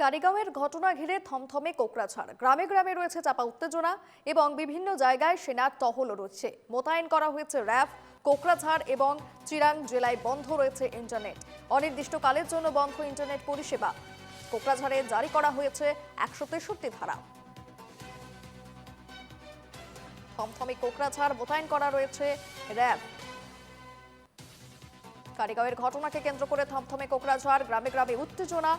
কারিগাঁওয়ের ঘটনা ঘিরে থমথমে কোকড়াঝাড়। গ্রামে গ্রামে রয়েছে চাপা উত্তেজনা এবং বিভিন্ন জায়গায় সেনার টহলও রয়েছে। মোতায়েন করা হয়েছে র্যাব। কোকড়াঝাড় এবং চিরাং জেলায় বন্ধ রয়েছে ইন্টারনেট। অনির্দিষ্টকালের জন্য বন্ধ ইন্টারনেট পরিষেবা। কোকড়াঝাড়ে জারি করা হয়েছে 163 ধারা। থমথমে কোকড়াঝাড়, মোতায়েন করা রয়েছে র্যাব। কারিগাঁওয়ের ঘটনাকে কেন্দ্র করে থমথমে কোকড়াঝাড়। গ্রামে গ্রামে উত্তেজনা,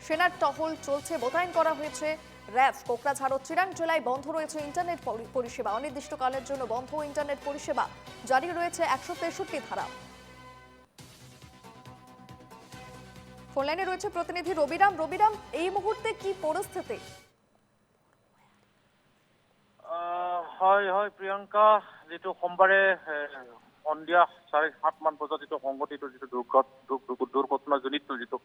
সেনার টহল চলছে, মোতায়েন করা হয়েছে র্যাব। কোকড়াঝাড় ও চিরাং জেলায় বন্ধ রয়েছে ইন্টারনেট পরিষেবা। অনির্দিষ্টকালের জন্য বন্ধ ইন্টারনেট পরিষেবা। জারি রয়েছে 163 ধারা। ফোনলাইনে রয়েছে প্রতিনিধি রবিরাম। রবিরাম, এই মুহূর্তে কি পরিস্থিতি? হয় হয় প্ৰিয়ংকা, যেটো সোমবাৰে সন্ধিয়া 7:30 মান বজাত যেটো সংঘটিত যেটো দুৰ্ঘটনাজনিত যেটো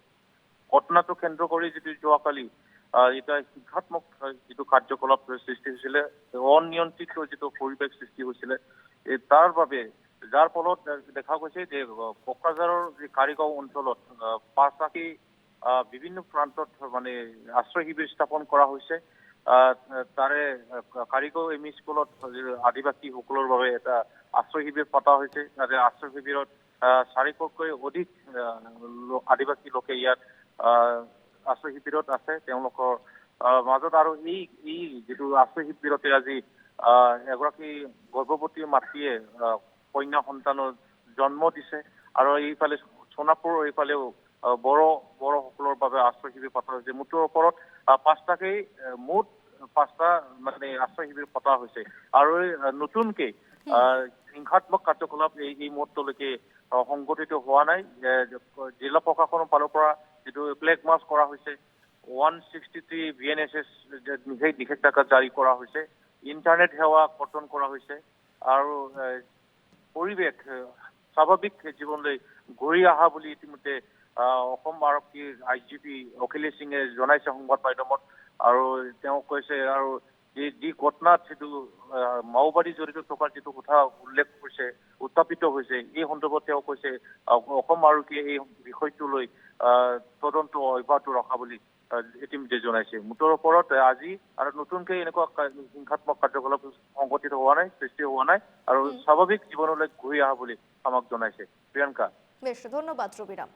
ঘটনাটো কেন্দ্ৰ কৰি যেটো যোৱাকালি এটা হিংসাত্মক যেটো কাৰ্যকলাপ সৃষ্টি হৈছিলে, অনিয়ন্ত্ৰিত যেটো পৰিৱেশ সৃষ্টি হৈছিলে, তাৰ বাবে যাৰ ফলত দেখা গৈছে যে কোকৰাঝাৰৰ কাৰিগাঁও অঞ্চলত পাঁচটাকৈ বিভিন্ন প্ৰান্তত মানে আশ্ৰয় শিবিৰ স্থাপন কৰা হৈছে। তাৰে কাৰিগাঁও এম ই স্কুলত আদিবাসীসকলৰ বাবে এটা আশ্ৰয় শিবিৰ পতা হৈছে। তাতে আশ্ৰয় শিবিৰত 400তকৈ অধিক আদিবাসী লোকে ইয়াত আশ্ৰয় শিবিৰত আছে। তেওঁলোকৰ মাজত আৰু এই যিটো আশ্ৰয় শিবিৰতে আজি এগৰাকী গৰ্ভৱতী মাতৃয়ে কন্যা সন্তানৰ জন্ম দিছে। আৰু এইফালে সোণাপুৰ এইফালেও বড়োসকলৰ বাবে আশ্ৰয় শিবিৰ পতা হৈছে। মুঠৰ ওপৰত মুঠ 5টা মানে আশ্ৰয় শিবিৰ পতা হৈছে। আৰু নতুনকৈ হিংসাত্মক কাৰ্যকলাপ এই মুহূৰ্তলৈকে সংঘটিত হোৱা নাই। জিলা প্ৰশাসনৰ ফালৰ পৰা যিটো ফ্লেগ মাৰ্চ কৰা হৈছে, 163 VNSS নিষেধাজ্ঞা জাৰি কৰা হৈছে, ইণ্টাৰনেট সেৱা কৰ্তন কৰা হৈছে আৰু পৰিৱেশ স্বাভাৱিক জীৱনলৈ ঘূৰি অহা বুলি ইতিমধ্যে অসম আৰক্ষীৰ IGP অখিলেশ সিঙে জনাইছে সংবাদ মাধ্যমত। আৰু তেওঁ কৈছে, আৰু যি ঘটনাত যিটো মাওবাদী জড়িত থকাৰ যিটো কথা উল্লেখ কৰিছে, উত্থাপিত হৈছে, এই সন্দৰ্ভত তেওঁ কৈছে অসম আৰক্ষীয়ে এই বিষয়টো লৈ তদন্ত অব্যাহত ৰখা বুলি ইতিমধ্যে জনাইছে। মুঠৰ ওপৰত আজি আৰু নতুনকৈ এনেকুৱা হিংসাত্মক কাৰ্যকলাপ সংঘটিত হোৱা নাই, সৃষ্টি হোৱা নাই আৰু স্বাভাৱিক জীৱনলৈ ঘূৰি অহা বুলি আমাক জনাইছে। প্ৰিয়ংকা, বেশ ধন্যবাদ ৰবিৰাম।